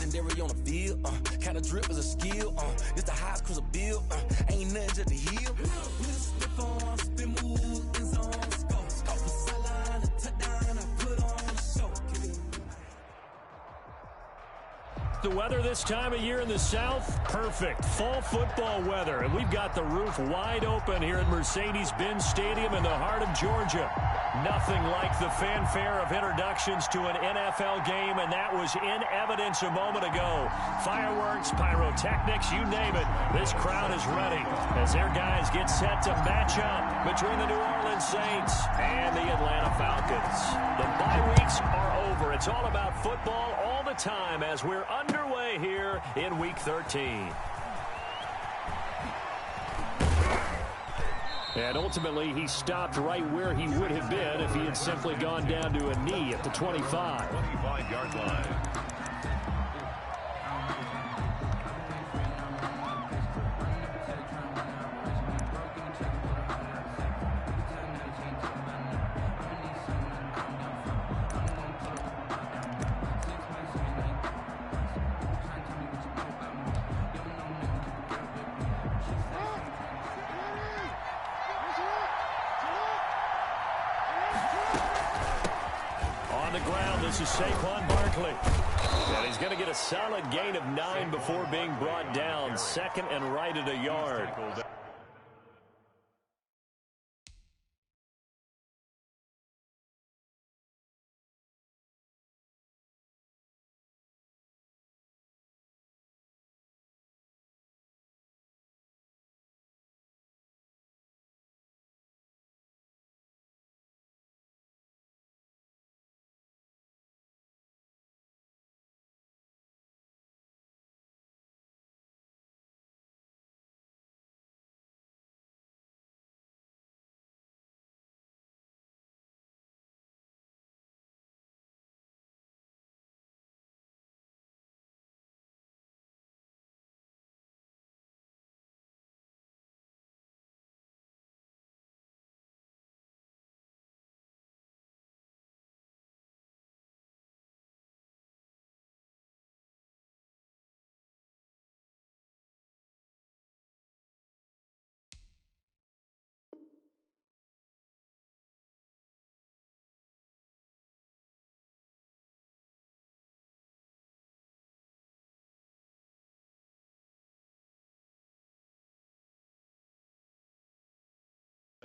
legendary on the field. Kind of drip is a skill. This the highest cruise a bill. Ain't nothing just to heal. Slip on, spin move, in zone, scope. Off the sideline, a touchdown, I put on a show. The weather this time of year in the South, perfect. Fall football weather, and we've got the roof wide open here at Mercedes-Benz Stadium in the heart of Georgia. Nothing like the fanfare of introductions to an NFL game, and that was in evidence a moment ago. Fireworks, pyrotechnics, you name it. This crowd is ready as their guys get set to match up between the New Orleans Saints and the Atlanta Falcons. The bye weeks are over. It's all about football all the time as we're underway here in Week 13. And ultimately, he stopped right where he would have been if he had simply gone down to a knee at the 25. 25-yard line. This is Saquon Barkley. And he's going to get a solid gain of 9 before being brought down. Second and right at a yard.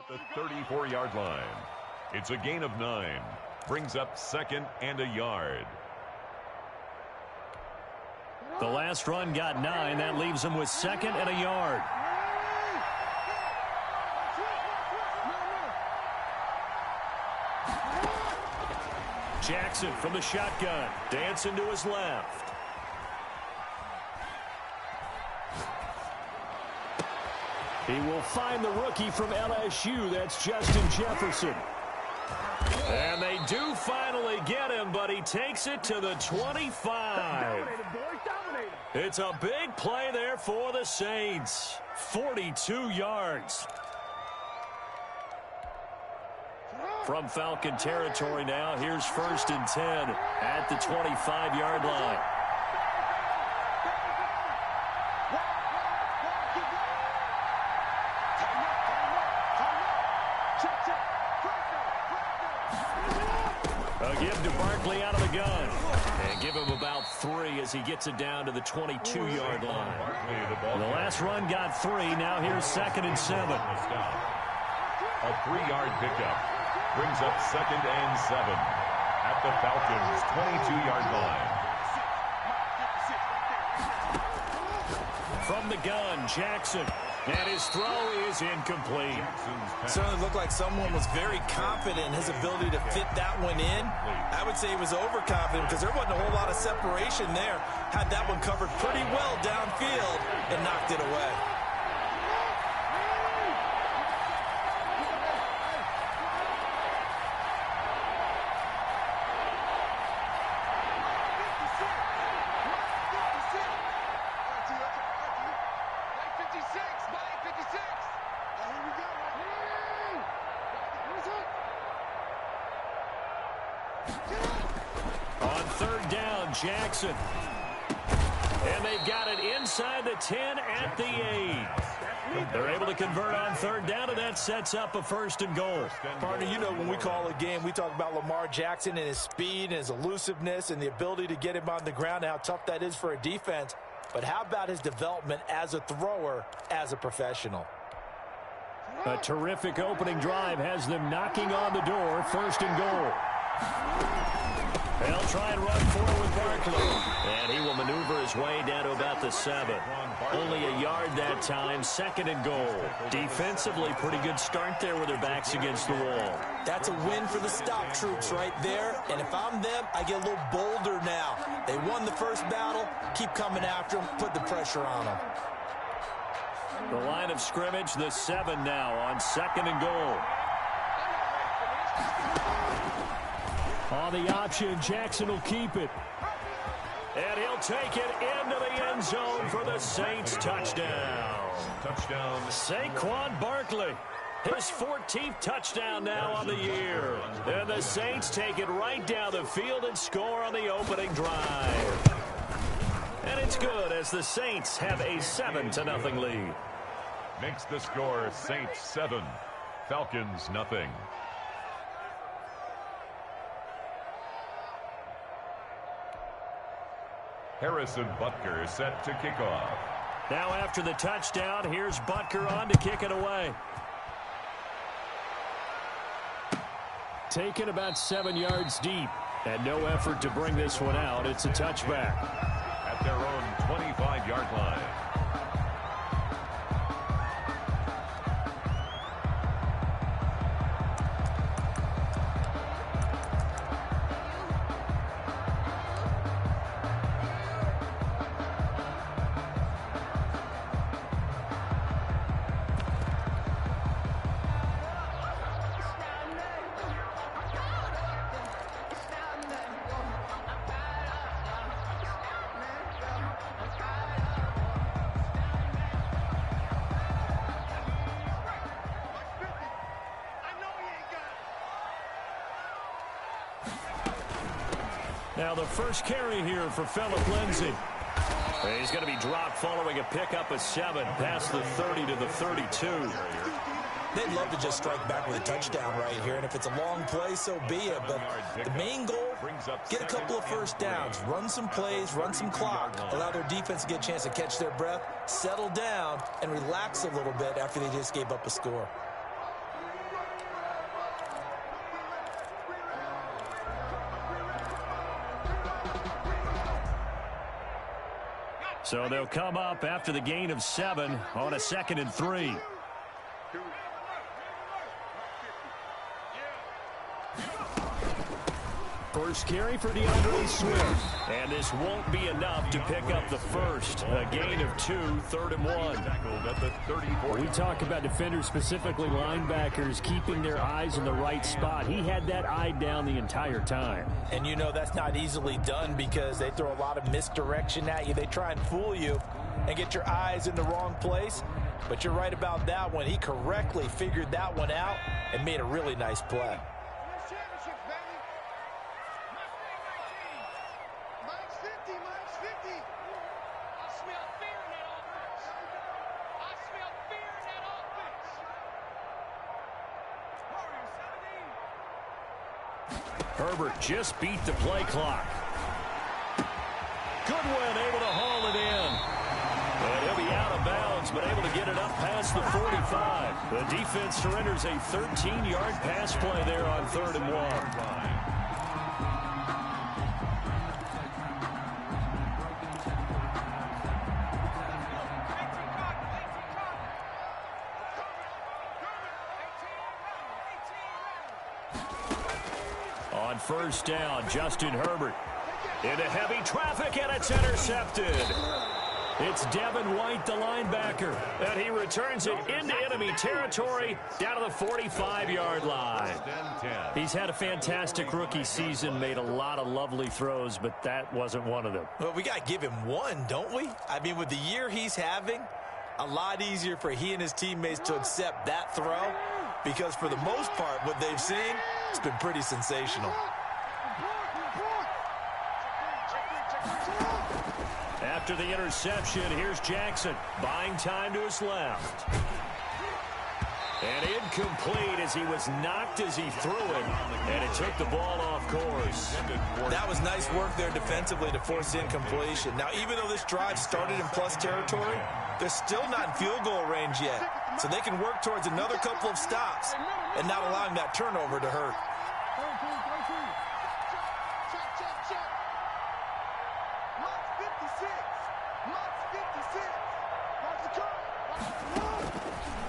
The 34-yard line. It's a gain of 9. Brings up second and a yard. The last run got 9. That leaves him with second and a yard. Jackson from the shotgun. Dancing to his left. He will find the rookie from LSU. That's Justin Jefferson. And they do finally get him, but he takes it to the 25. It's a big play there for the Saints. 42 yards. From Falcon territory now, here's 1st and 10 at the 25-yard line. Give to Barkley out of the gun. And give him about 3 as he gets it down to the 22-yard line. The last run got 3. Now here's 2nd and 7. A 3-yard pickup. Brings up 2nd and 7 at the Falcons' 22-yard line. From the gun, Jackson. And his throw is incomplete. Certainly looked like someone was very confident in his ability to fit that one in. I would say he was overconfident because there wasn't a whole lot of separation there. Had that one covered pretty well downfield and knocked it away. On 3rd down, Jackson. And they've got it inside the 10 at the 8. They're able to convert on third down, and that sets up a 1st and goal. Partner, you know when we call a game, we talk about Lamar Jackson and his speed and his elusiveness and the ability to get him on the ground and how tough that is for a defense. But how about his development as a thrower, as a professional? A terrific opening drive has them knocking on the door, 1st and goal. They'll try and run forward with Barkley. And he will maneuver his way down to about the 7. Only a yard that time, 2nd and goal. Defensively, pretty good start there with their backs against the wall. That's a win for the stop troops right there. And if I'm them, I get a little bolder now. They won the first battle. Keep coming after them. Put the pressure on them. The line of scrimmage, the 7 now on 2nd and goal. On the option, Jackson will keep it. And he'll take it into the end zone for the Saints touchdown. Touchdown. Saquon Barkley. His 14th touchdown now on the year. And the Saints take it right down the field and score on the opening drive. And it's good as the Saints have a 7-0 lead. Makes the score Saints 7, Falcons nothing. Harrison Butker set to kick off. Now after the touchdown, here's Butker on to kick it away. Taken about 7 yards deep. And no effort to bring this one out. It's a touchback. At their own 25-yard line. Now the first carry here for Phillip Lindsay. He's going to be dropped following a pickup of 7 past the 30 to the 32. They'd love to just strike back with a touchdown right here, and if it's a long play, so be it. But the main goal, get a couple of first downs, run some plays, run some clock, allow their defense to get a chance to catch their breath, settle down, and relax a little bit after they just gave up a score. So they'll come up after the gain of 7 on a 2nd and 3. First carry for DeAndre Swift. And this won't be enough to pick up the first. A gain of 2, 3rd and 1. We talk about defenders, specifically linebackers, keeping their eyes in the right spot. He had that eye down the entire time. And you know that's not easily done because they throw a lot of misdirection at you. They try and fool you and get your eyes in the wrong place. But you're right about that one. He correctly figured that one out and made a really nice play. Herbert just beat the play clock. Goodwin able to haul it in. And he'll be out of bounds, but able to get it up past the 45. The defense surrenders a 13-yard pass play there on 3rd and 1. On first down, Justin Herbert into heavy traffic, and it's intercepted. It's Devin White, the linebacker, and he returns it into enemy territory down to the 45-yard line. He's had a fantastic rookie season, made a lot of lovely throws, but that wasn't one of them. Well, we got to give him one, don't we? I mean, with the year he's having, a lot easier for he and his teammates to accept that throw because for the most part, what they've seen, it's been pretty sensational. After the interception, here's Jackson. Buying time to his left. And incomplete as he was knocked as he threw it. And it took the ball off course. That was nice work there defensively to force incompletion. Now, even though this drive started in plus territory, they're still not in field goal range yet. So they can work towards another couple of stops and not allowing that turnover to hurt.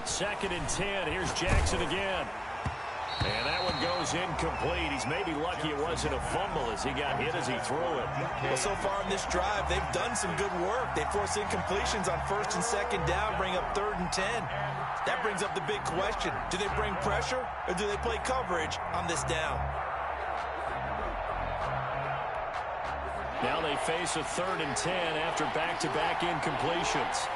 Second and 10. Here's Jackson again. And that one goes incomplete. He's maybe lucky it wasn't a fumble as he got hit as he threw it. Well, so far in this drive, they've done some good work. They force incompletions on first and second down, bring up 3rd and 10. That brings up the big question. Do they bring pressure or do they play coverage on this down? Now they face a 3rd and 10 after back-to-back incompletions.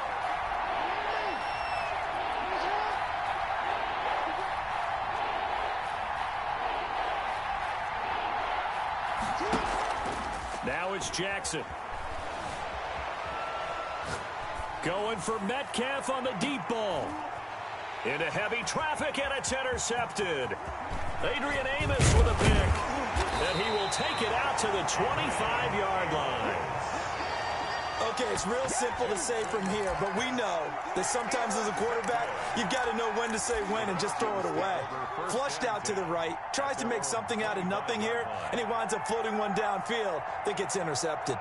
Now it's Jackson. Going for Metcalf on the deep ball. Into heavy traffic, and it's intercepted. Adrian Amos with a pick. And he will take it out to the 25-yard line. Okay, it's real simple to say from here, but we know that sometimes as a quarterback, you've got to know when to say when and just throw it away. Flushed out to the right, tries to make something out of nothing here, and he winds up floating one downfield that gets intercepted.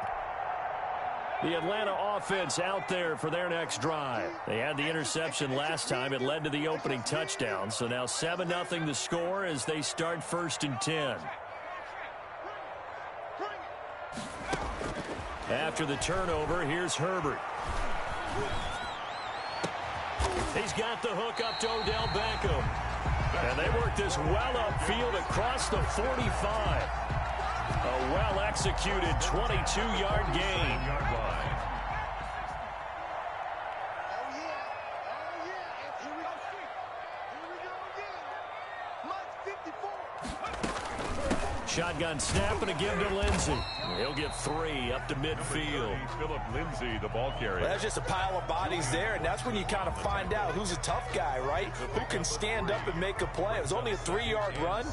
The Atlanta offense out there for their next drive. They had the interception last time. It led to the opening touchdown. So now 7-0 the score as they start 1st and 10. After the turnover, here's Herbert. He's got the hook up to Odell Beckham. And they work this well upfield across the 45. A well-executed 22-yard gain. Shotgun snap and a give to Lindsey. He'll get 3 up to midfield. Philip Lindsay, the ball carrier. Well, that's just a pile of bodies there, and that's when you kind of find out who's a tough guy, right? Who can stand up and make a play. It was only a 3-yard run,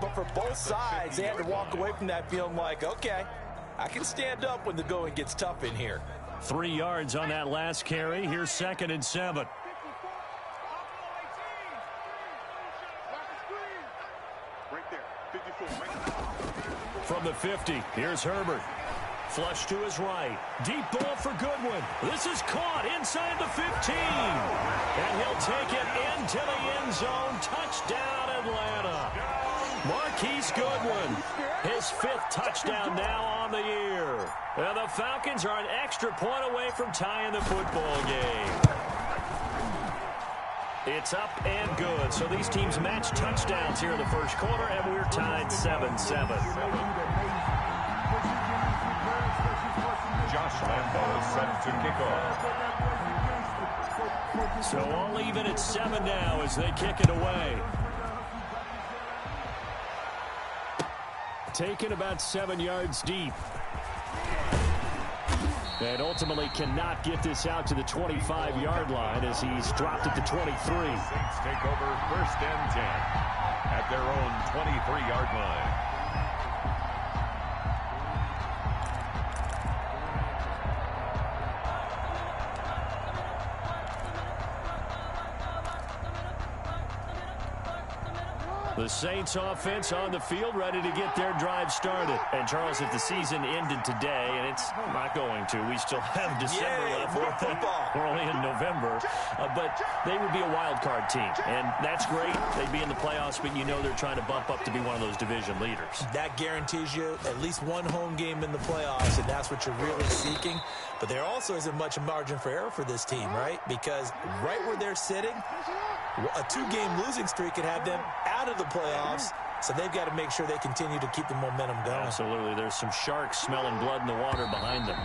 but for both sides, they had to walk away from that feeling like, okay, I can stand up when the going gets tough in here. 3 yards on that last carry. Here's 2nd and 7. From the 50, here's Herbert. Flush to his right. Deep ball for Goodwin. This is caught inside the 15. And he'll take it into the end zone. Touchdown, Atlanta. Marquise Goodwin, his 5th touchdown now on the year. And the Falcons are an extra point away from tying the football game. It's up and good. So these teams match touchdowns here in the first quarter, and we're tied 7-7. Josh Lambo set to kick off. So all even at 7 now as they kick it away. Taken about 7 yards deep. And ultimately cannot get this out to the 25-yard line as he's dropped at the 23. Saints take over 1st and 10 at their own 23-yard line. The Saints offense on the field ready to get their drive started. And Charles, if the season ended today, and it's not going to, we still have December left. More football. We're only in November. But they would be a wild card team. And that's great. They'd be in the playoffs, but you know they're trying to bump up to be one of those division leaders. That guarantees you at least one home game in the playoffs, and that's what you're really seeking. But there also isn't much margin for error for this team, right? Because right where they're sitting, a 2-game losing streak could have them out of the playoffs, so they've got to make sure they continue to keep the momentum going. Absolutely. There's some sharks smelling blood in the water behind them.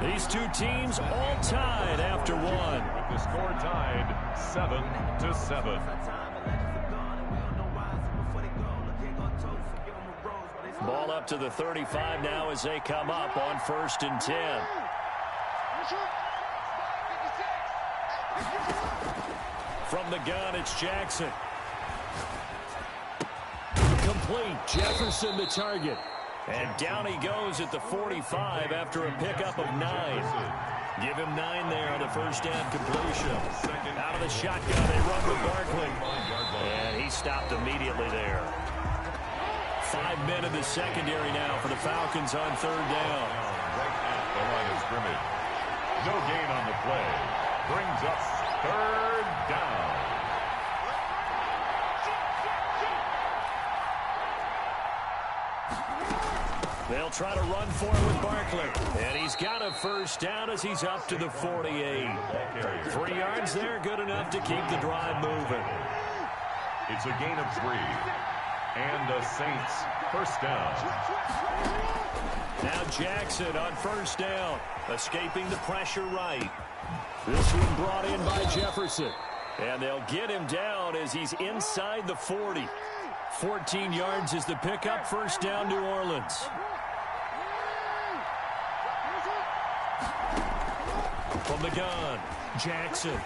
These two teams all tied after one. With the score tied 7-7. Ball up out to the 35 now as they come up on 1st and 10. From the gun, it's Jackson. Complete. Jefferson the target. And down he goes at the 45 after a pickup of 9. Give him 9 there on the first down completion. Out of the shotgun, they run with Barkley. And he stopped immediately there. 5 men in the secondary now for the Falcons on 3rd down. Right at the line of scrimmage. No gain on the play. Brings up 3rd down. They'll try to run for it with Barkley. And he's got a first down as he's up to the 48. 3 yards there, good enough to keep the drive moving. It's a gain of 3. And the Saints first down. Now Jackson on first down. Escaping the pressure right. This one brought in by Jefferson. And they'll get him down as he's inside the 40. 14 yards is the pickup. First down, New Orleans. From the gun, Jackson.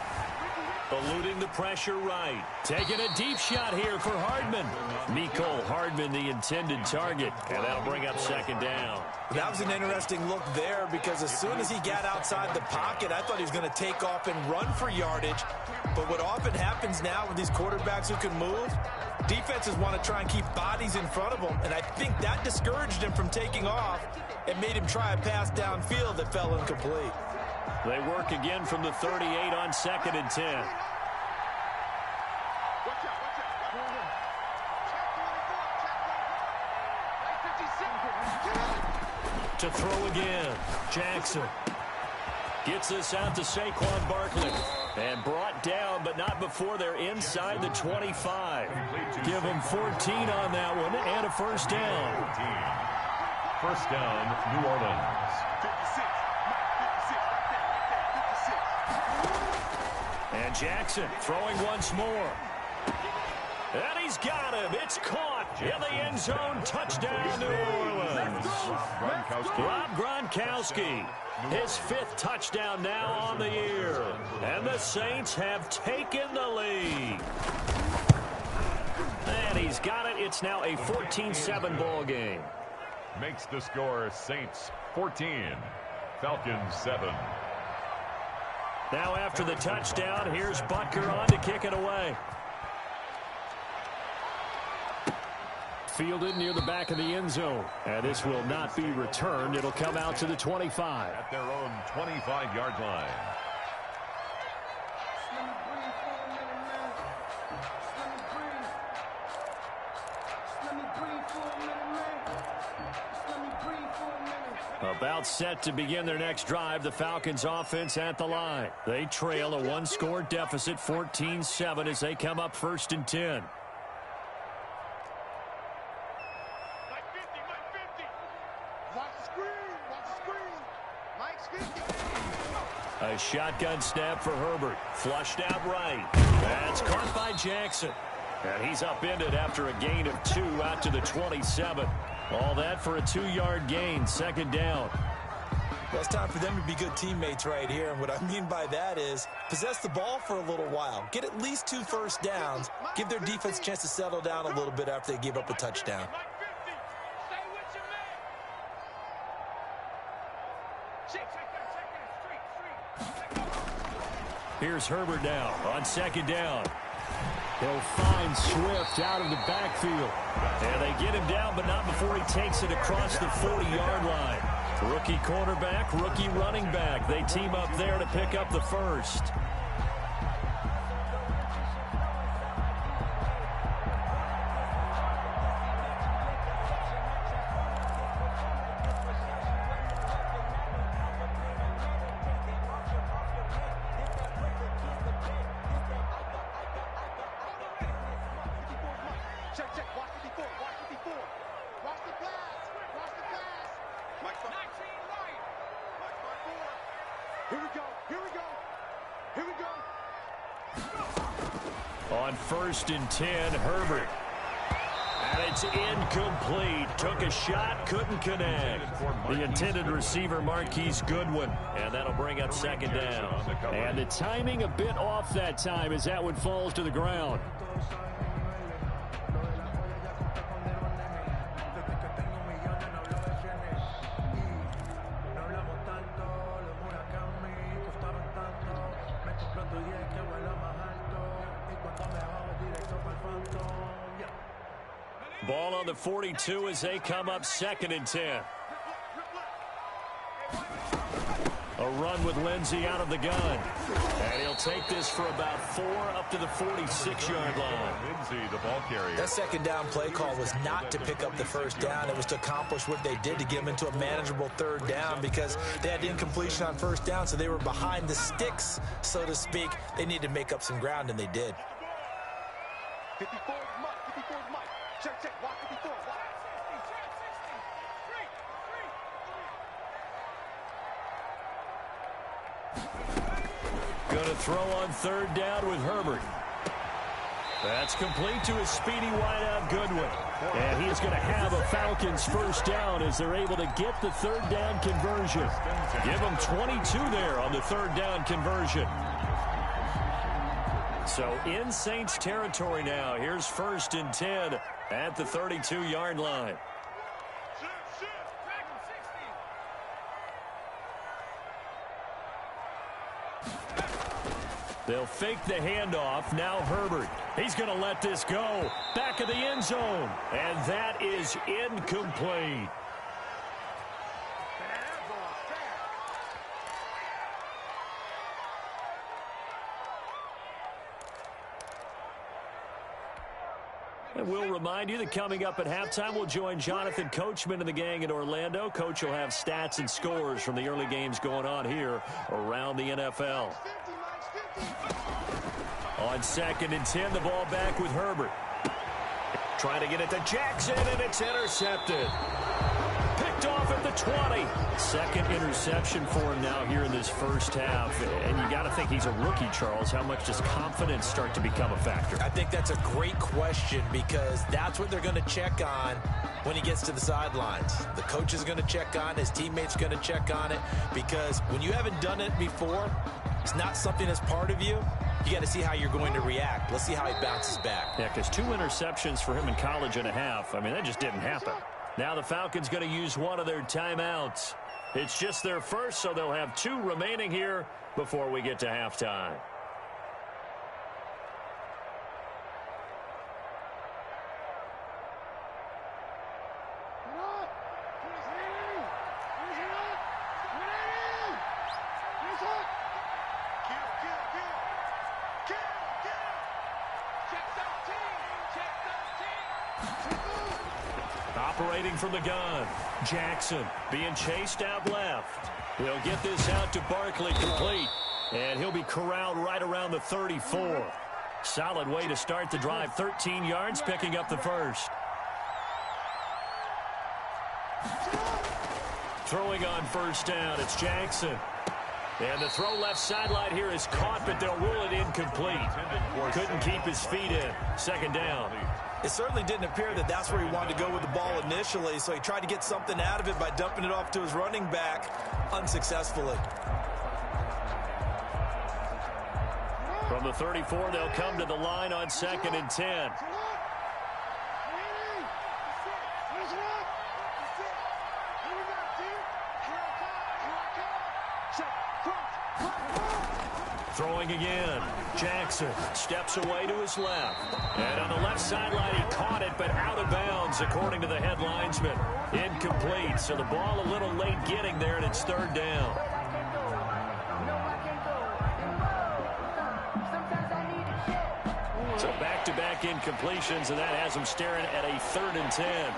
Eluding the pressure right. Taking a deep shot here for Hardman. Mecole Hardman, the intended target. And that'll bring up 2nd down. That was an interesting look there because as soon as he got outside the pocket, I thought he was going to take off and run for yardage. But what often happens now with these quarterbacks who can move, defenses want to try and keep bodies in front of them. And I think that discouraged him from taking off and made him try a pass downfield that fell incomplete. They work again from the 38 on 2nd and 10. To throw again, Jackson. Gets this out to Saquon Barkley. And brought down, but not before they're inside the 25. Give them 14 on that one and a first down. First down, New Orleans. And Jackson throwing once more. And he's got him. It's caught in the end zone. Touchdown, New Orleans. Rob Gronkowski. His 5th touchdown now on the year. And the Saints have taken the lead. And he's got it. It's now a 14-7 ball game. Makes the score Saints 14, Falcons 7. Now after the touchdown, here's Butker on to kick it away. Fielded near the back of the end zone. And this will not be returned. It'll come out to the 25. At their own 25-yard line. About set to begin their next drive, the Falcons offense at the line. They trail a 1-score deficit, 14-7 as they come up 1st and 10. A shotgun snap for Herbert. Flushed out right. That's caught by Jackson. And he's upended after a gain of 2 out to the 27. All that for a 2-yard gain. 2nd down. Well, it's time for them to be good teammates right here. And what I mean by that is possess the ball for a little while. Get at least 2 first downs. Give their defense a chance to settle down a little bit after they give up a touchdown. Here's Herbert now on 2nd down. He'll find Swift out of the backfield. And they get him down, but not before he takes it across the 40-yard line. Rookie cornerback, rookie running back. They team up there to pick up the first. On 1st and 10, Herbert. And it's incomplete. Took a shot, couldn't connect. The intended receiver, Marquise Goodwin. And that'll bring up second down. And the timing a bit off that time as that one falls to the ground. Ball on the 42 as they come up 2nd and 10. A run with Lindsey out of the gun. And he'll take this for about 4 up to the 46-yard line. Lindsey, the ball carrier. That second down play call was not to pick up the first down. It was to accomplish what they did to get them into a manageable third down because they had incompletion on first down, so they were behind the sticks, so to speak. They needed to make up some ground, and they did. 54 is Mike. 54 is Mike. Check. Watch 54. Watch. Going to throw on third down with Herbert. That's complete to his speedy wideout Goodwin. And he is going to have a Falcons first down as they're able to get the third down conversion. Give them 22 there on the third down conversion. So in Saints territory now. Here's 1st and 10 at the 32-yard line. They'll fake the handoff. Now Herbert. He's going to let this go. Back of the end zone. And that is incomplete. And we'll remind you that coming up at halftime, we'll join Jonathan Coachman and the gang in Orlando. Coach will have stats and scores from the early games going on here around the NFL. On 2nd and 10, the ball back with Herbert. Trying to get it to Jackson, and it's intercepted. Picked off at the 20. Second interception for him now here in this first half. And you got to think he's a rookie, Charles. How much does confidence start to become a factor? I think that's a great question because that's what they're going to check on when he gets to the sidelines. The coach is going to check on it. His teammates are going to check on it because when you haven't done it before, it's not something that's part of you. You got to see how you're going to react. Let's see how he bounces back. Yeah, because 2 interceptions for him in college and a half. I mean, that just didn't happen. Now the Falcons going to use one of their timeouts. It's just their first, so they'll have 2 remaining here before we get to halftime. Operating from the gun, Jackson being chased out left. They'll get this out to Barkley complete, and he'll be corralled right around the 34. Solid way to start the drive. 13 yards, picking up the first. Throwing on first down, it's Jackson. And the throw left sideline here is caught, but they'll rule it incomplete. Couldn't keep his feet in. Second down. It certainly didn't appear that that's where he wanted to go with the ball initially, so he tried to get something out of it by dumping it off to his running back unsuccessfully. From the 34, they'll come to the line on 2nd and 10. Throwing again. Jackson steps away to his left. And on the left sideline, he caught it, but out of bounds, according to the head linesman. Incomplete, so the ball a little late getting there, and it's third down. So back-to-back incompletions, and that has him staring at a 3rd and 10.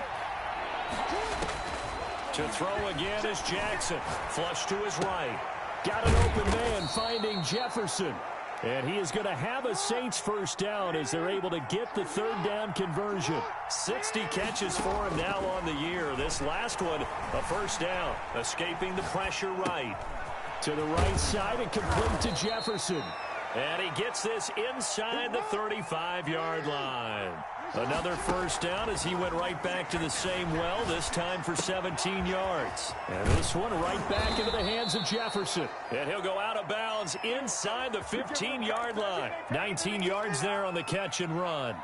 To throw again is Jackson. Flush to his right. Got an open man finding Jefferson. And he is going to have a Saints first down as they're able to get the third down conversion. 60 catches for him now on the year. This last one, a first down. Escaping the pressure right. To the right side and complete to Jefferson. And he gets this inside the 35-yard line. Another first down as he went right back to the same well, this time for 17 yards. And this one right back into the hands of Jefferson. And he'll go out of bounds inside the 15-yard line. 19 yards there on the catch and run.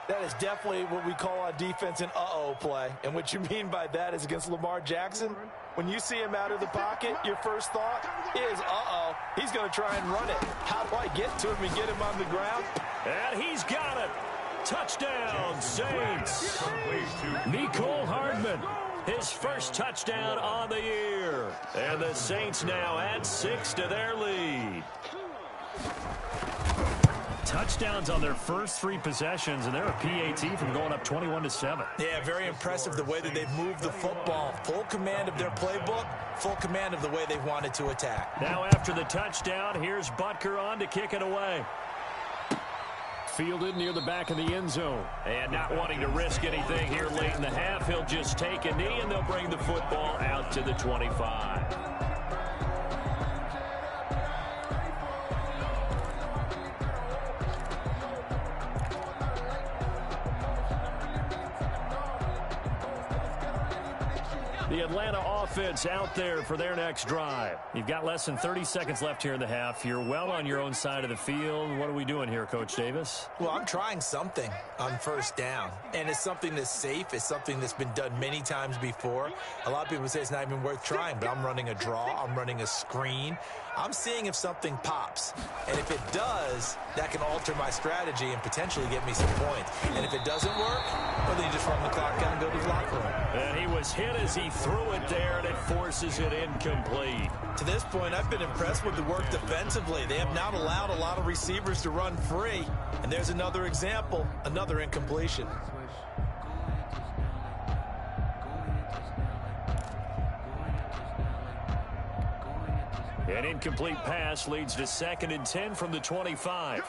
That is definitely what we call on defense an uh-oh play. And what you mean by that is against Lamar Jackson, when you see him out of the pocket, your first thought is, uh-oh, he's going to try and run it. How do I get to him and get him on the ground? And he's got it. Touchdown, Saints. Mecole Hardman, his first touchdown on the year. And the Saints now add 6 to their lead. Touchdowns on their first 3 possessions, and they're a PAT from going up 21-7. Yeah, very impressive the way that they've moved the football. Full command of their playbook, full command of the way they've wanted to attack. Now after the touchdown, here's Butker on to kick it away. Fielded near the back of the end zone. And not wanting to risk anything here late in the half, he'll just take a knee, and they'll bring the football out to the 25. The Atlanta offense out there for their next drive. You've got less than 30 seconds left here in the half. You're well on your own side of the field. What are we doing here, Coach Davis? Well, I'm trying something on first down, and it's something that's safe. It's something that's been done many times before. A lot of people say it's not even worth trying, but I'm running a draw. I'm running a screen. I'm seeing if something pops, and if it does, that can alter my strategy and potentially get me some points. And if it doesn't work, well, then you just run the clock out and go to the locker room. And he was hit as he threw it there, and it forces it incomplete. To this point, I've been impressed with the work defensively. They have not allowed a lot of receivers to run free. And there's another example, another incompletion. An incomplete pass leads to 2nd and 10 from the 25.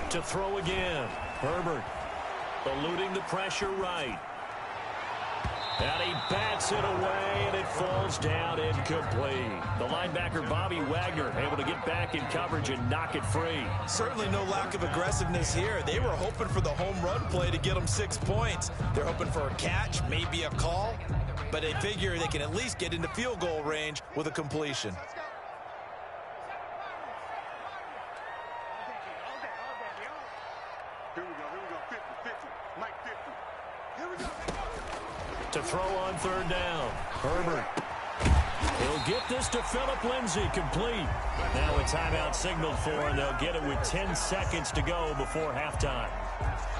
To throw again. Herbert eluding the pressure right. And he bats it away, and it falls down incomplete. The linebacker, Bobby Wagner, able to get back in coverage and knock it free. Certainly no lack of aggressiveness here. They were hoping for the home run play to get them 6 points. They're hoping for a catch, maybe a call, but they figure they can at least get into field goal range with a completion. To throw on 3rd down. Herbert. He'll get this to Phillip Lindsay, complete. Now a timeout signaled for, and they'll get it with 10 seconds to go before halftime.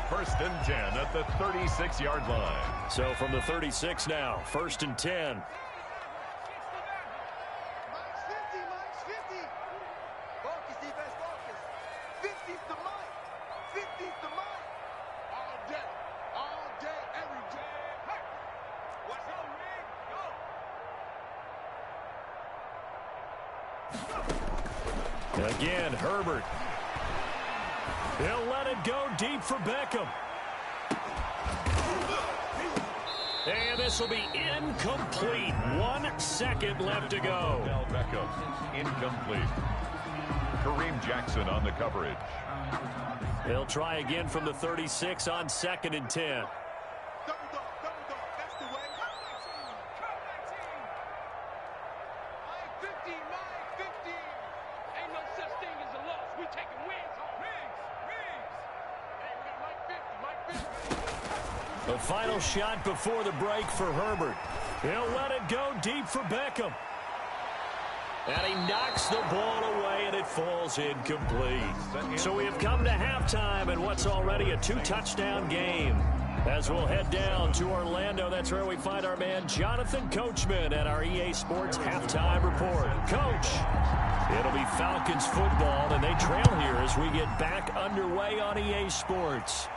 1st and 10 at the 36-yard line. So from the 36 now, 1st and 10. Again, Herbert. He'll let it go deep for Beckham. And this will be incomplete. 1 second left to go. Beckham, incomplete. Kareem Jackson on the coverage. They'll try again from the 36 on 2nd and 10. The final shot before the break for Herbert. He'll let it go deep for Beckham. And he knocks the ball away, and it falls incomplete. So we have come to halftime in what's already a 2-touchdown game. As we'll head down to Orlando, that's where we find our man Jonathan Coachman at our EA Sports Halftime Report. Coach, it'll be Falcons football, and they trail here as we get back underway on EA Sports.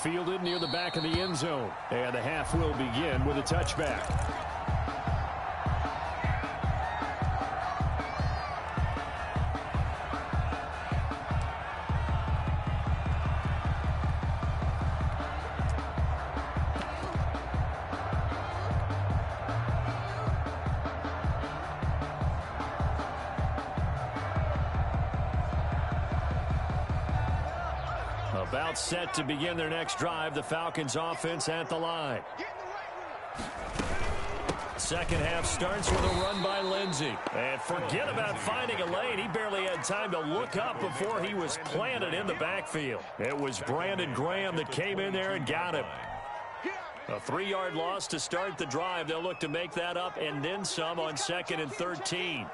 Fielded near the back of the end zone. And the half will begin with a touchback. About set to begin their next drive. The Falcons offense at the line. Second half starts with a run by Lindsey. And forget about finding a lane. He barely had time to look up before he was planted in the backfield. It was Brandon Graham that came in there and got him. A 3-yard loss to start the drive. They'll look to make that up and then some on 2nd and 13.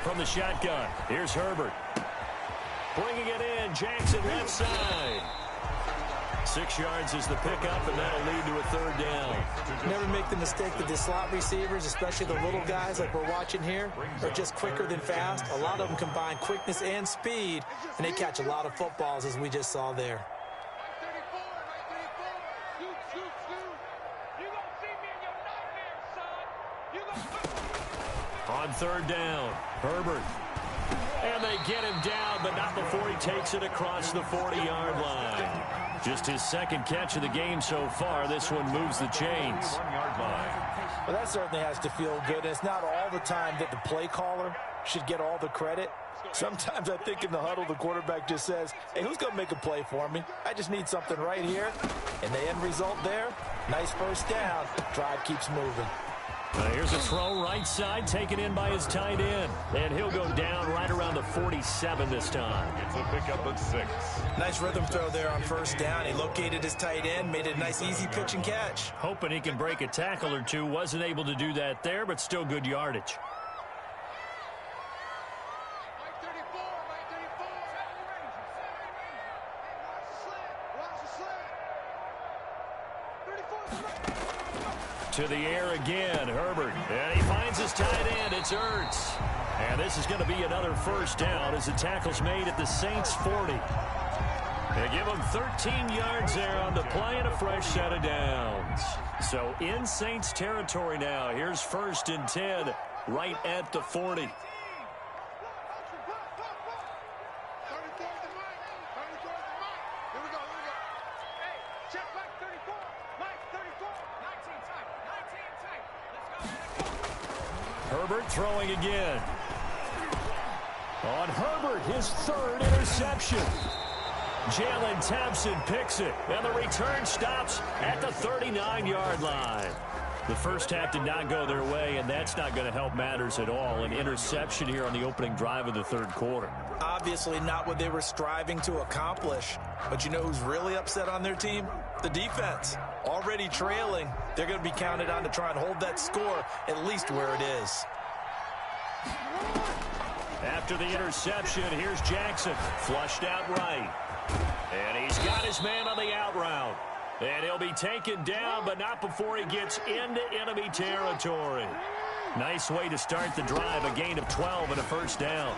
From the shotgun, here's Herbert. Bringing it in, Jackson left side. 6 yards is the pickup, and that'll lead to a 3rd down. Never make the mistake that the slot receivers, especially the little guys like we're watching here, are just quicker than fast. A lot of them combine quickness and speed, and they catch a lot of footballs, as we just saw there. On 3rd down, Herbert. And they get him down, but not before he takes it across the 40-yard line. Just his 2nd catch of the game so far. This one moves the chains. 1-yard line. Well, that certainly has to feel good. It's not all the time that the play caller should get all the credit. Sometimes I think in the huddle, the quarterback just says, hey, who's going to make a play for me? I just need something right here. And the end result there, nice 1st down. Drive keeps moving. Here's a throw right side, taken in by his tight end. And he'll go down right around the 47 this time. It's a pickup of 6. Nice rhythm throw there on 1st down. He located his tight end, made it a nice easy pitch and catch. Hoping he can break a tackle or two. Wasn't able to do that there, but still good yardage. To the air again, Herbert. And he finds his tight end. It's Ertz. And this is going to be another 1st down as the tackle's made at the Saints' 40. They give him 13 yards there on the play and a fresh set of downs. So in Saints territory now. Here's 1st and 10 right at the 40. Herbert throwing again. On Herbert, his 3rd interception. Jalen Thompson picks it, and the return stops at the 39-yard line. The first half did not go their way, and that's not going to help matters at all. An interception here on the opening drive of the 3rd quarter. Obviously not what they were striving to accomplish. But you know who's really upset on their team? The defense. Already trailing. They're going to be counted on to try and hold that score at least where it is. After the interception, here's Jackson. Flushed out right. And he's got his man on the out route. And he'll be taken down, but not before he gets into enemy territory. Nice way to start the drive. A gain of 12 and a 1st down.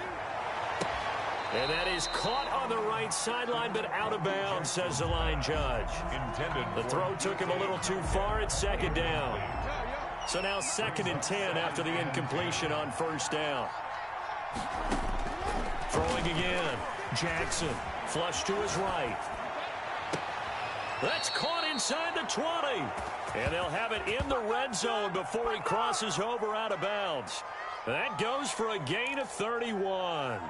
And that is caught on the right sideline, but out of bounds, says the line judge. The throw took him a little too far. It's 2nd down. So now 2nd and 10 after the incompletion on 1st down. Throwing again. Jackson. Flush to his right. That's caught inside the 20. And they'll have it in the red zone before he crosses over out of bounds. That goes for a gain of 31.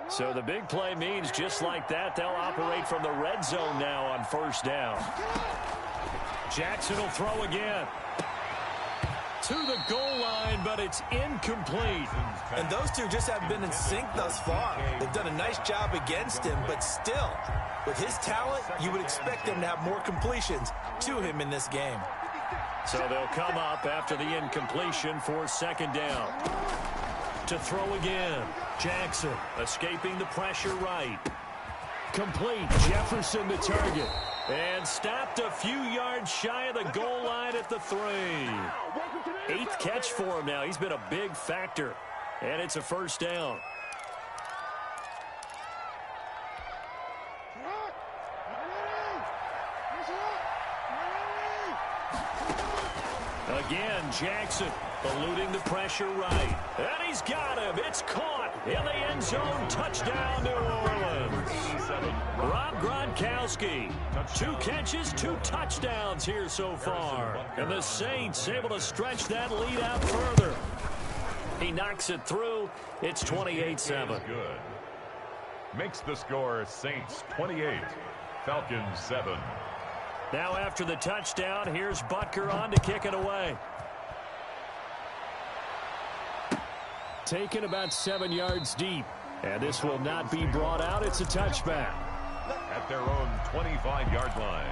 So the big play means just like that, they'll operate from the red zone now on 1st down. Jackson will throw again. To the goal line, but it's incomplete. And those two just haven't been in sync thus far. They've done a nice job against him, but still, with his talent, you would expect them to have more completions to him in this game. So they'll come up after the incompletion for 2nd down. To throw again. Jackson escaping the pressure right. Complete. Jefferson the target. And stopped a few yards shy of the goal line at the 3. 8th catch for him now. He's been a big factor. And it's a 1st down. Again, Jackson eluding the pressure right. And he's got him. It's caught in the end zone. Touchdown, New Orleans. Rob Gronkowski. 2 catches, 2 touchdowns here so far. And the Saints able to stretch that lead out further. He knocks it through. It's 28-7. Good. Makes the score Saints 28, Falcons 7. Now after the touchdown, here's Butker on to kick it away. Taken about 7 yards deep. And this will not be brought out. It's a touchback. At their own 25-yard line.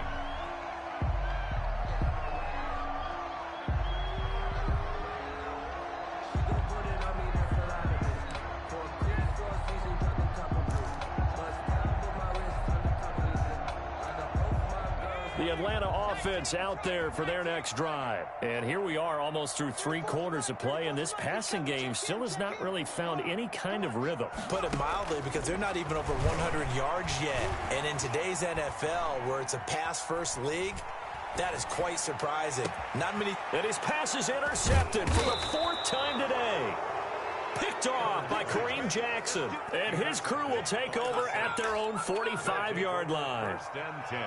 The Atlanta offense out there for their next drive. And here we are almost through 3 quarters of play, and this passing game still has not really found any kind of rhythm. Put it mildly, because they're not even over 100 yards yet. And in today's NFL, where it's a pass-first league, that is quite surprising. Not many. And his pass is intercepted for the 4th time today. Picked off by Kareem Jackson. And his crew will take over at their own 45-yard line.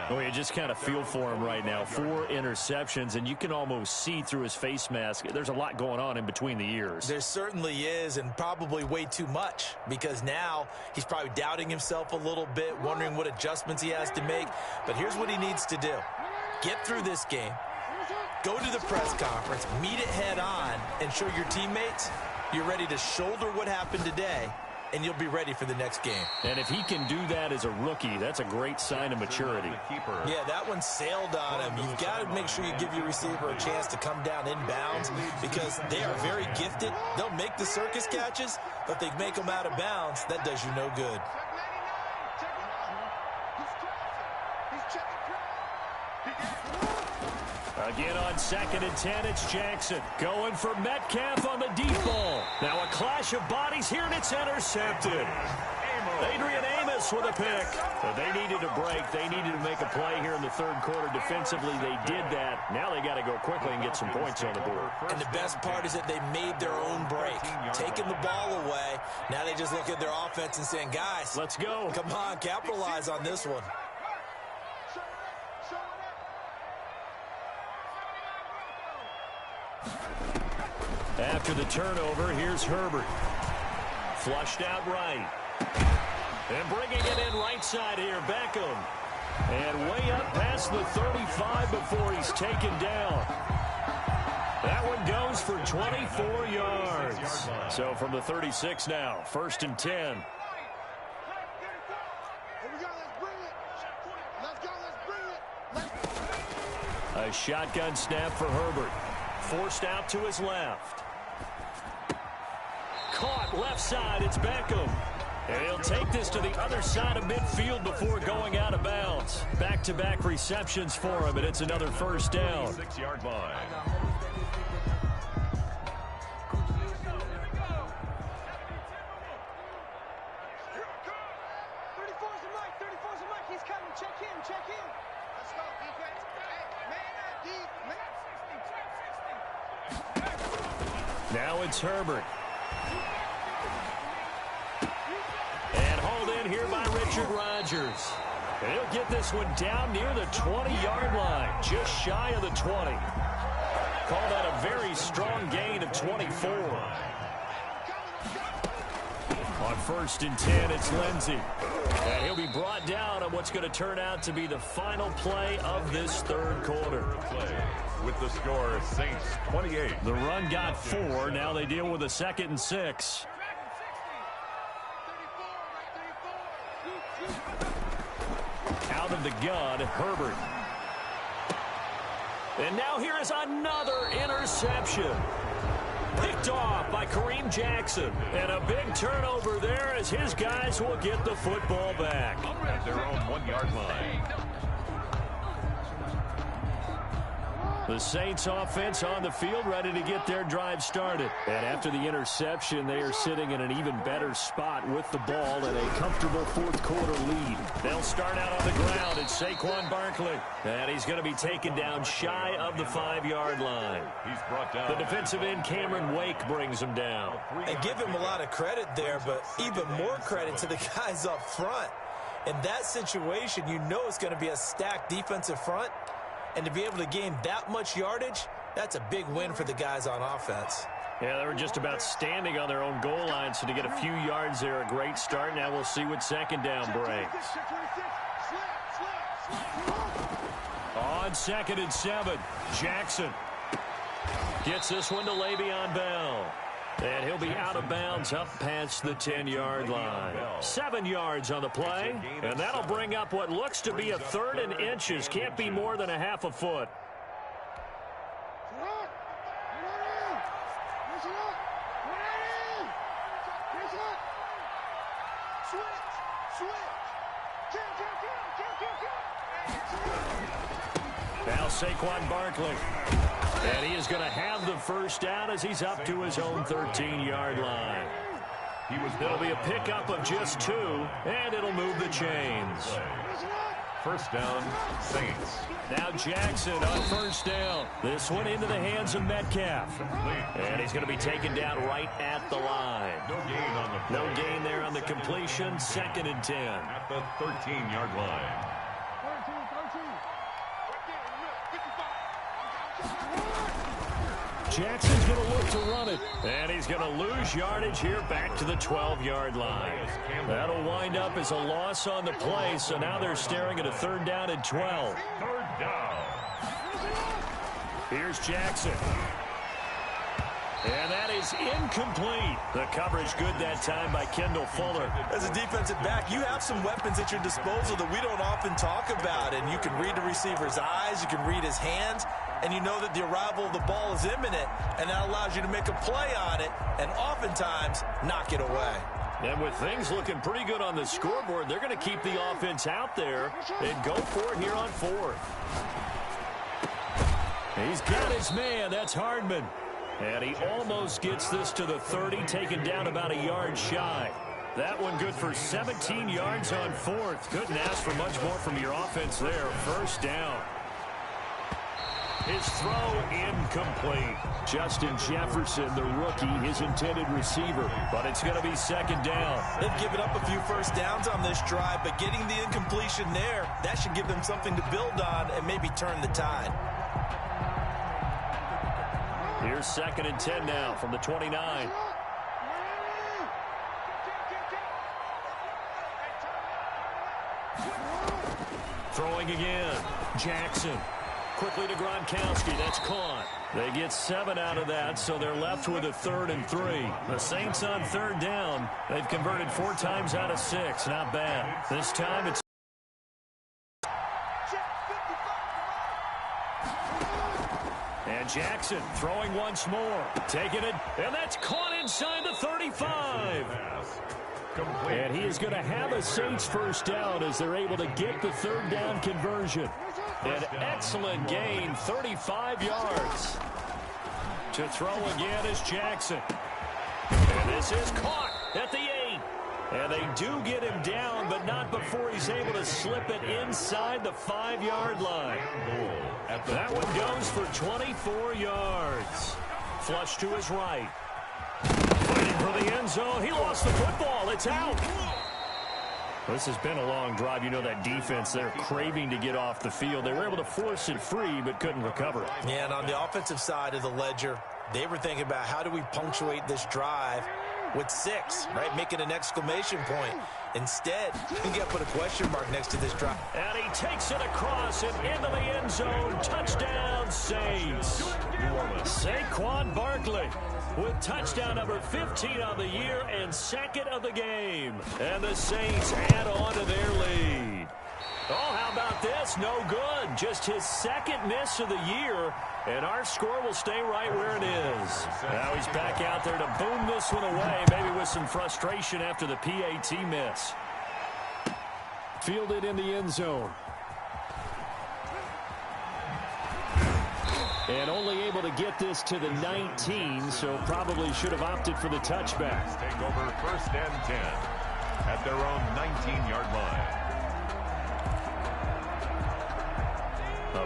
Oh, you just kind of feel for him right now. 4 interceptions, and you can almost see through his face mask. There's a lot going on in between the ears. There certainly is, and probably way too much, because now he's probably doubting himself a little bit, wondering what adjustments he has to make. But here's what he needs to do. Get through this game, go to the press conference, meet it head on, and show your teammates you're ready to shoulder what happened today, and you'll be ready for the next game. And if he can do that as a rookie, that's a great sign of maturity. Yeah, that one sailed on him. You've got to make sure you give your receiver a chance to come down inbounds, because they are very gifted. They'll make the circus catches, but if they make them out of bounds, that does you no good. Again on 2nd and 10, it's Jackson going for Metcalf on the deep ball. Now a clash of bodies here, and it's intercepted. Adrian Amos with a pick. But they needed a break. They needed to make a play here in the 3rd quarter. Defensively, they did that. Now they got to go quickly and get some points on the board. And the best part is that they made their own break, taking the ball away. Now they just look at their offense and saying, guys, let's go. Come on, capitalize on this one. After the turnover, here's Herbert. Flushed out right. And bringing it in right side here, Beckham. And way up past the 35 before he's taken down. That one goes for 24 yards. So from the 36 now, 1st and 10. A shotgun snap for Herbert. Forced out to his left. Caught left side, it's Beckham. And he'll take this to the other side of midfield before going out of bounds. Back-to-back receptions for him, and it's another 1st down. 6-yard line. Now it's Herbert. And hauled in here by Richard Rodgers. And he'll get this one down near the 20-yard line, just shy of the 20. Call that a very strong gain of 24. On 1st and 10, it's Lindsey. And he'll be brought down on what's going to turn out to be the final play of this 3rd quarter. With the score, Saints 28. The run got 4. Now they deal with a 2nd and 6. Out of the gun, Herbert. And now here is another interception. Picked off by Kareem Jackson. And a big turnover there as his guys will get the football back. At their own 1-yard line. The Saints offense on the field, ready to get their drive started. And after the interception, they are sitting in an even better spot with the ball and a comfortable fourth quarter lead. They'll start out on the ground. It's Saquon Barkley. And he's going to be taken down shy of the 5-yard line. He's brought down. The defensive end, Cameron Wake, brings him down. And give him a lot of credit there, but even more credit to the guys up front. In that situation, you know it's going to be a stacked defensive front. And to be able to gain that much yardage, that's a big win for the guys on offense. Yeah, they were just about standing on their own goal line, so to get a few yards there, a great start. Now we'll see what second down brings. On 2nd and 7, Jackson gets this one to Le'Veon Bell. And he'll be out of bounds up past the 10-yard line. 7 yards on the play, and that'll bring up what looks to be a 3rd and inches. Can't be more than a half a foot. Now Saquon Barkley. And he is going to have the first down as he's up to his own 13-yard line. It'll be a pickup of just 2, and it'll move the chains. First down, Saints. Now Jackson on first down. This one into the hands of Metcalf. And he's going to be taken down right at the line. No gain on the play. No gain there on the completion. 2nd and 10. At the 13-yard line. Jackson's going to look to run it. And he's going to lose yardage here back to the 12-yard line. That'll wind up as a loss on the play, so now they're staring at a 3rd down and 12. 3rd down. Here's Jackson. And that is incomplete. The coverage good that time by Kendall Fuller. As a defensive back, you have some weapons at your disposal that we don't often talk about. And you can read the receiver's eyes, you can read his hands, and you know that the arrival of the ball is imminent, and that allows you to make a play on it and oftentimes knock it away. And with things looking pretty good on the scoreboard, they're going to keep the offense out there and go for it here on 4th. He's got his man. That's Hardman. And he almost gets this to the 30, taken down about a yard shy. That one good for 17 yards on 4th. Couldn't ask for much more from your offense there. First down. His throw incomplete. Justin Jefferson, the rookie, his intended receiver. But it's going to be 2nd down. They've given up a few first downs on this drive, but getting the incompletion there, that should give them something to build on and maybe turn the tide. Here's 2nd and 10 now from the 29. Throwing again. Jackson. Quickly to Gronkowski. That's caught. They get 7 out of that, so they're left with a 3rd and 3. The Saints on 3rd down. They've converted 4 times out of 6. Not bad. This time it's and Jackson throwing once more. Taking it, and that's caught inside the 35. And he is going to have a Saints first down as they're able to get the 3rd down conversion. An excellent gain, 35 yards. To throw again is Jackson. And this is caught at the 8. And they do get him down, but not before he's able to slip it inside the 5-yard line. That one goes for 24 yards. Flush to his right. Fighting for the end zone. He lost the football. It's out. This has been a long drive. You know that defense, they're craving to get off the field. They were able to force it free, but couldn't recover it. Yeah, and on the offensive side of the ledger, they were thinking about how do we punctuate this drive with 6, right? Making an exclamation point. Instead, you got to put a question mark next to this drive. And he takes it across and into the end zone. Touchdown, Saints. Saquon Barkley with touchdown number 15 on the year and 2nd of the game. And the Saints add on to their lead. Oh, how about this? No good. Just his 2nd miss of the year. And our score will stay right where it is. Now he's back out there to boom this one away, maybe with some frustration after the PAT miss. Fielded in the end zone. And only able to get this to the 19, so probably should have opted for the touchback. Take over 1st and 10 at their own 19-yard line.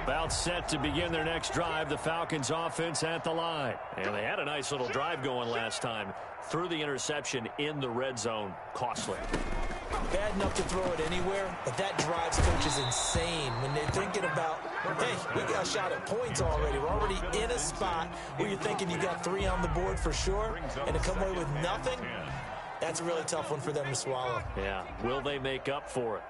About set to begin their next drive, the Falcons offense at the line. And they had a nice little drive going last time. Threw the interception in the red zone. Costly. Bad enough to throw it anywhere, but that drives coaches insane when they're thinking about, hey, we got a shot at points already. We're already in a spot where you're thinking you got 3 on the board for sure, and to come away with nothing, that's a really tough one for them to swallow. Yeah, will they make up for it?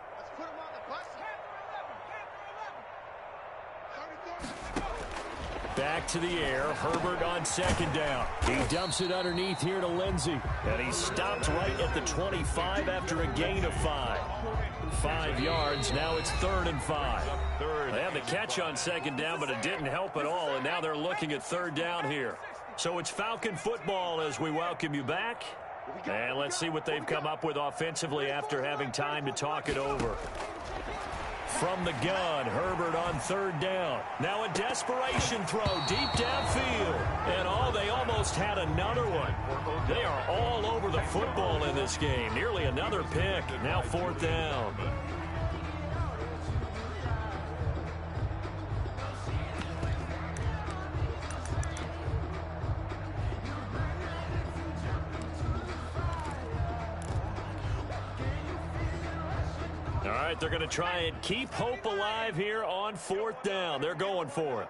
Back to the air. Herbert on 2nd down. He dumps it underneath here to Lindsey. And he stopped right at the 25 after a gain of 5. 5 yards. Now it's 3rd and 5. They had the catch on 2nd down, but it didn't help at all. And now they're looking at 3rd down here. So it's Falcon football as we welcome you back. And let's see what they've come up with offensively after having time to talk it over. From the gun, Herbert on 3rd down. Now a desperation throw deep downfield. And they almost had another one. They are all over the football in this game. Nearly another pick. Now 4th down. All right, they're going to try and keep hope alive here on 4th down. They're going for it.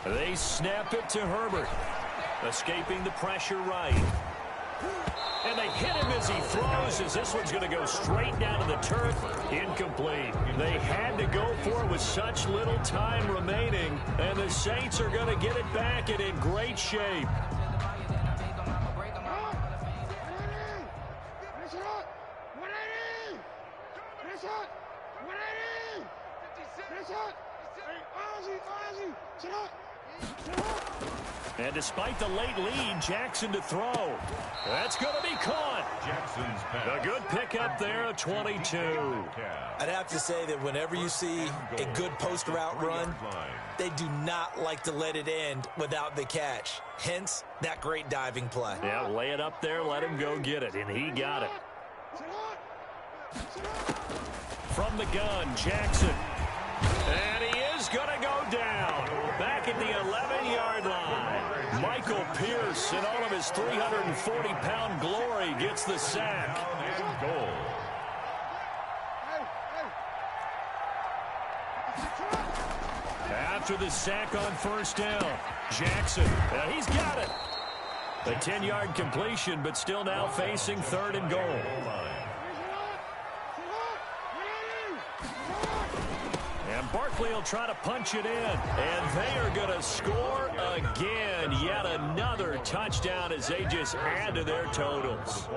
They snap it to Herbert. Escaping the pressure right. And they hit him as he throws, as this one's going to go straight down to the turf. Incomplete. They had to go for it with such little time remaining. And the Saints are going to get it back and in great shape. And despite the late lead, Jackson to throw. That's going to be caught. Jackson's pass. A good pickup there, a 22. I'd have to say that whenever you see a good post route run, they do not like to let it end without the catch. Hence, that great diving play. Yeah, lay it up there, let him go get it, and he got it. From the gun, Jackson. And he is going to go down. Back at the 11-yard line. Michael Pierce, in all of his 340-pound glory, gets the sack. Goal. After the sack on 1st down, Jackson, he's got it. A 10-yard completion, but still now facing 3rd and goal. And Barkley will try to punch it in. And they are going to score again. Yet another touchdown as they just add to their totals.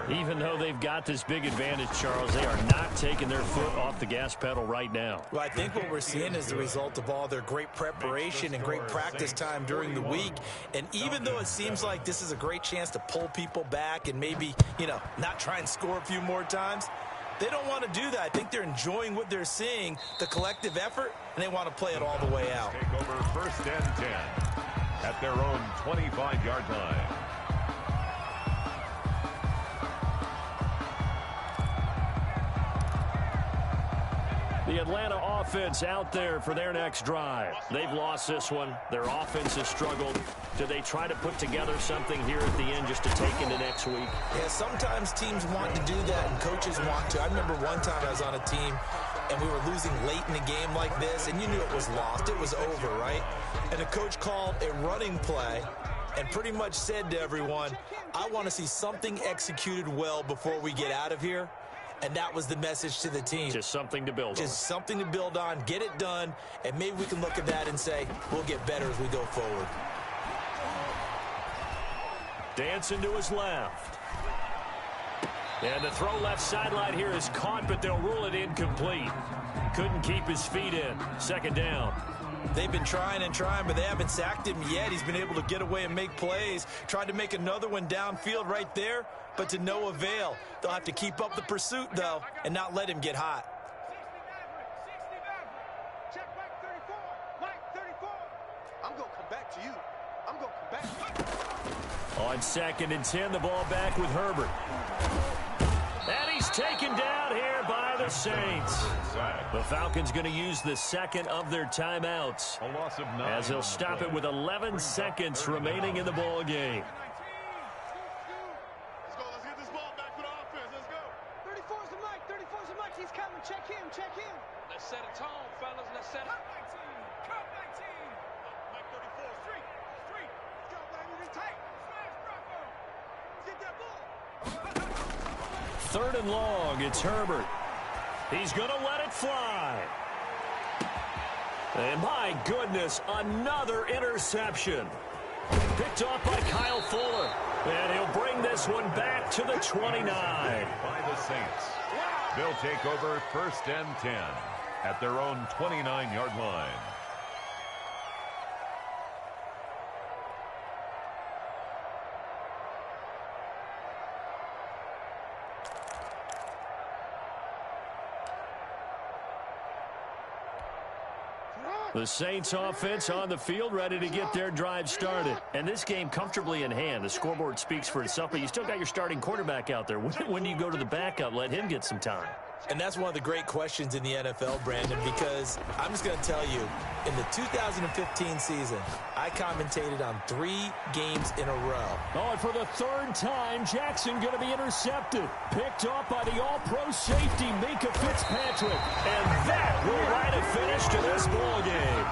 Even though they've got this big advantage, Charles, they are not taking their foot off the gas pedal right now. Well, I think what we're seeing is the result of all their great preparation and great practice time during the week. And even though it seems like this is a great chance to pull people back and maybe, not try and score a few more times, they don't want to do that. I think they're enjoying what they're seeing, the collective effort, and they want to play it all the way out. Take over 1st and 10 at their own 25-yard line. The Atlanta offense out there for their next drive. They've lost this one. Their offense has struggled. Do they try to put together something here at the end just to take into next week? Yeah, sometimes teams want to do that and coaches want to. I remember one time I was on a team and we were losing late in a game like this, and you knew it was lost. It was over, right? And the coach called a running play and pretty much said to everyone, I want to see something executed well before we get out of here. And that was the message to the team. Just something to build on. Just something to build on, get it done, and maybe we can look at that and say, we'll get better as we go forward. Dancing to his left. And the throw left sideline here is caught, but they'll rule it incomplete. Couldn't keep his feet in. 2nd down. They've been trying and trying, but they haven't sacked him yet. He's been able to get away and make plays. Tried to make another one downfield right there, but to no avail. They'll have to keep up the pursuit, though, and not let him get hot. I'm going to come back to you. I'm going to come back to you. On 2nd and 10, the ball back with Herbert. And he's taken down here by the Saints. The Falcons going to use the second of their timeouts, A loss of 9 as they'll stop it with 11 seconds remaining in the ball game. Let's go. Let's get this ball back for the offense. Let's go. 34's the mic. 34's the mic. He's coming. Check him. Check him. Let's set a tone, fellas. Let's set a... Cut 19. Mike 34. Street. Let's go, baby. It's tight. Smash Bronco. Get that ball. 3rd and long. It's Herbert. He's going to let it fly. And my goodness, another interception. Picked off by Kyle Fuller. And he'll bring this one back to the 29. by the Saints. They'll take over 1st and 10 at their own 29-yard line. The Saints offense on the field, ready to get their drive started. And this game comfortably in hand. The scoreboard speaks for itself, but you still got your starting quarterback out there. When do you go to the backup? Let him get some time. And that's one of the great questions in the NFL, Brandon, because I'm just going to tell you, in the 2015 season, I commentated on 3 games in a row. Oh, and for the 3rd time, Jackson going to be intercepted. Picked off by the all-pro safety, Minkah Fitzpatrick. And that will write a finish to this ball game.